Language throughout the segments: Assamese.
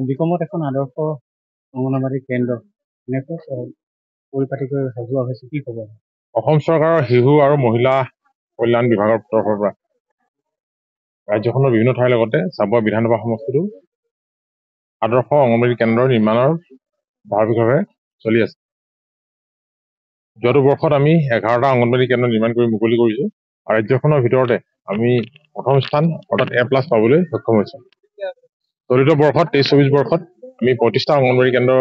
বিকমত এখন আদৰ্শ অংগনবাড়ী কেন্দ্ৰ এনেকৈ পৰিপাটিকৈ সজোৱা হৈছে, কি ক'ব? অসম চৰকাৰৰ শিশু আৰু মহিলা কল্যাণ বিভাগৰ তৰফৰ পৰা ৰাজ্যখনৰ বিভিন্ন ঠাইৰ লগতে চাবুৱা বিধানসভা সমষ্টিতো আদৰ্শ অংগনবাড়ী কেন্দ্ৰৰ নিৰ্মাণৰ ধাৰাবাহিকভাৱে চলি আছে। যোৱাটো বৰ্ষত আমি 11টা অংগনবাড়ী কেন্দ্ৰ নিৰ্মাণ কৰি মুকলি কৰিছো আৰু ৰাজ্যখনৰ ভিতৰতে আমি প্ৰথম স্থান অৰ্থাৎ A+ পাবলৈ সক্ষম হৈছো। চলিত বৰ্ষত 23-24 বৰ্ষত আমি 35টা অংগনবাড়ী কেন্দ্ৰ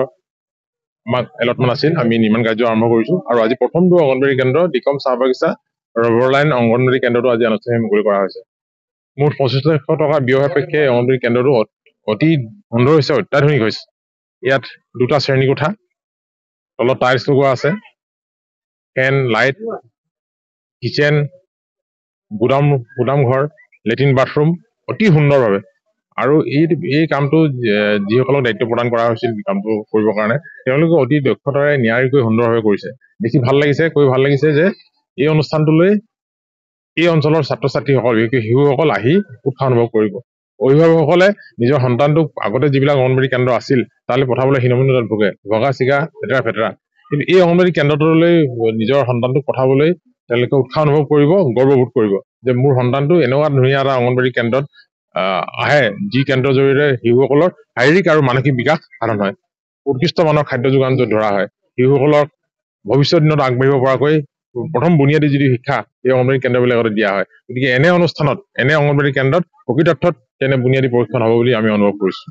আমাক এলটমেণ্ট আছিল, আমি নিৰ্মাণ কাৰ্য আৰম্ভ কৰিছো আৰু আজি প্ৰথমটো অংগনবাড়ী কেন্দ্ৰ দিকম চাহ বাগিচা ৰবাৰলাইন অংগনবাড়ী কেন্দ্ৰটো আজি আনুষ্ঠানিক মুকলি কৰা হৈছে। মুঠ 25 লাখ টকা ব্যয় সাপেক্ষে অংগনবাড়ী কেন্দ্ৰটো অতি সুন্দৰ হৈছে, অত্যাধুনিক হৈছে। ইয়াত 2টা শ্ৰেণীকোঠা, তলত টাইলছ লগোৱা আছে, ফেন, লাইট, কিচেন, গুদাম ঘৰ, লেট্ৰিন বাথৰুম অতি সুন্দৰভাৱে। আৰু এই কামটো যিসকলক দায়িত্ব প্ৰদান কৰা হৈছিল কামটো কৰিবৰ কাৰণে তেওঁলোকে অতি দক্ষতাৰে নিয়াৰিকৈ সুন্দৰভাৱে কৰিছে। দেখি ভাল লাগিছে, কৈ ভাল লাগিছে যে এই অনুষ্ঠানটোলৈ এই অঞ্চলৰ ছাত্ৰ ছাত্ৰীসকল, বিশেষকৈ শিশুসকল আহি উৎসাহ অনুভৱ কৰিব। অভিভাৱকসকলে নিজৰ সন্তানটোক আগতে যিবিলাক অংগনবাড়ী কেন্দ্ৰ আছিল তালৈ পঠাবলৈ হীনমন্যতাত ভোগে, ভগা চিগা ফেটেৰা। কিন্তু এই অংগনবাড়ী কেন্দ্ৰটোলৈ নিজৰ সন্তানটোক পঠাবলৈ তেওঁলোকে উৎসাহ অনুভৱ কৰিব, গৰ্ববোধ কৰিব যে মোৰ সন্তানটো এনেকুৱা ধুনীয়া এটা অংগনবাড়ী কেন্দ্ৰত আহে যি কেন্দ্ৰৰ জৰিয়তে শিশুসকলৰ শাৰীৰিক আৰু মানসিক বিকাশ সাধন হয়, উৎকৃষ্ট মানৰ খাদ্য যোগান ধৰা হয়, শিশুসকলক ভৱিষ্যত দিনত আগবাঢ়িব পৰাকৈ প্ৰথম বুনিয়াদী যিটো শিক্ষা এই অংগনবাড়ী কেন্দ্ৰবিলাকত দিয়া হয়। গতিকে এনে অনুষ্ঠানত, এনে অংগনবাড়ী কেন্দ্ৰত প্ৰকৃতাৰ্থত তেনে বুনিয়াদী পৰীক্ষণ হ'ব বুলি আমি অনুভৱ কৰিছো।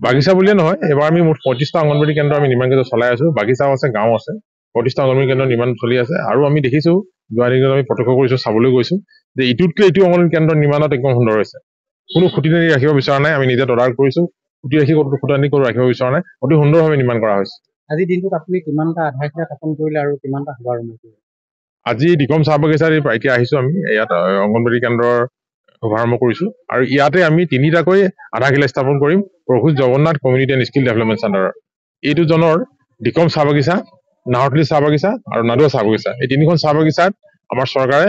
বাগিচা বুলিয়ে নহয়, এবাৰ আমি মুঠ 35টা অংগনবাড়ী কেন্দ্ৰ আমি নিৰ্মাণ কাৰ্য চলাই আছো। বাগিচাও আছে, গাঁও আছে, 35টা অংগনবাড়ী কেন্দ্ৰ নিৰ্মাণ চলি আছে। আৰু আমি দেখিছো যোৱা দিনত আমি প্ৰত্যক্ষ কৰিছো, চাবলৈ গৈছো যে ইটোতকৈ এইটো অংগনবাড়ী কেন্দ্ৰ নিৰ্মাণত একদম সুন্দৰ হৈছে। কোনো খুঁটি-নাতি ৰাখিব বিচৰা নাই, আমি নিজে তদাৰক কৰিছো। খুঁটি ৰাখি খুঁটানি কৰি ৰাখিব বিচৰা নাই, অতি সুন্দৰভাৱে নিৰ্মাণ কৰা হৈছে। আজিৰ দিনটোত আপুনি কিমানটা আধাৰশিলা স্থাপন কৰিলে আৰু কিমানটা শুভাৰম্ভ কৰিলে? আজি দিকম চাহ বাগিচাত এতিয়া আহিছো, আমি ইয়াত অংগনবাড়ী কেন্দ্ৰৰ শুভাৰম্ভ কৰিছো আৰু ইয়াতে আমি 3টাকৈ আধাৰশিলা স্থাপন কৰিম প্ৰভু Jagannath community and skill development চেণ্টাৰৰ। এইটো জনৰ দিকম চাহ বাগিচা, নাহৰতলী চাহ বাগিচা আৰু নাদুৱা চাহ বাগিচা, এই 3খন চাহ বাগিচাত আমাৰ চৰকাৰে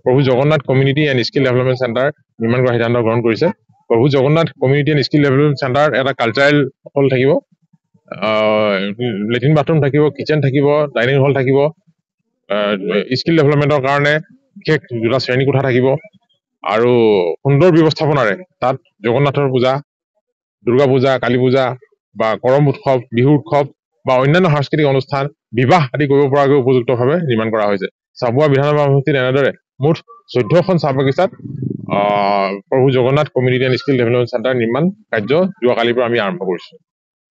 প্ৰভু Jagannath community and skill development centre নিৰ্মাণ কৰাৰ সিদ্ধান্ত গ্ৰহণ কৰিছে। প্ৰভু Jagannath community and skill development centre এটা কালচাৰেল হল থাকিব, লেট্ৰিন বাথৰুম থাকিব, কিচেন থাকিব, ডাইনিং হল থাকিব, স্কিল ডেভেলপমেণ্টৰ কাৰণে বিশেষ 2টা শ্ৰেণীকোঠা থাকিব আৰু সুন্দৰ ব্যৱস্থাপনাৰে তাত জগন্নাথৰ পূজা, দুৰ্গা পূজা, কালী পূজা বা কৰম উৎসৱ, বিহু উৎসৱ বা অন্যান্য সাংস্কৃতিক অনুষ্ঠান, বিবাহ আদি কৰিব পৰাকৈ উপযুক্তভাৱে নিৰ্মাণ কৰা হৈছে। চাবুৱা বিধানসভা সমষ্টিত এনেদৰে মুঠ 14খন চাহ বাগিচাত প্ৰভু Jagannath community and skill development centre নিৰ্মাণ কাৰ্য যোৱাকালিৰ পৰা আমি আৰম্ভ কৰিছো।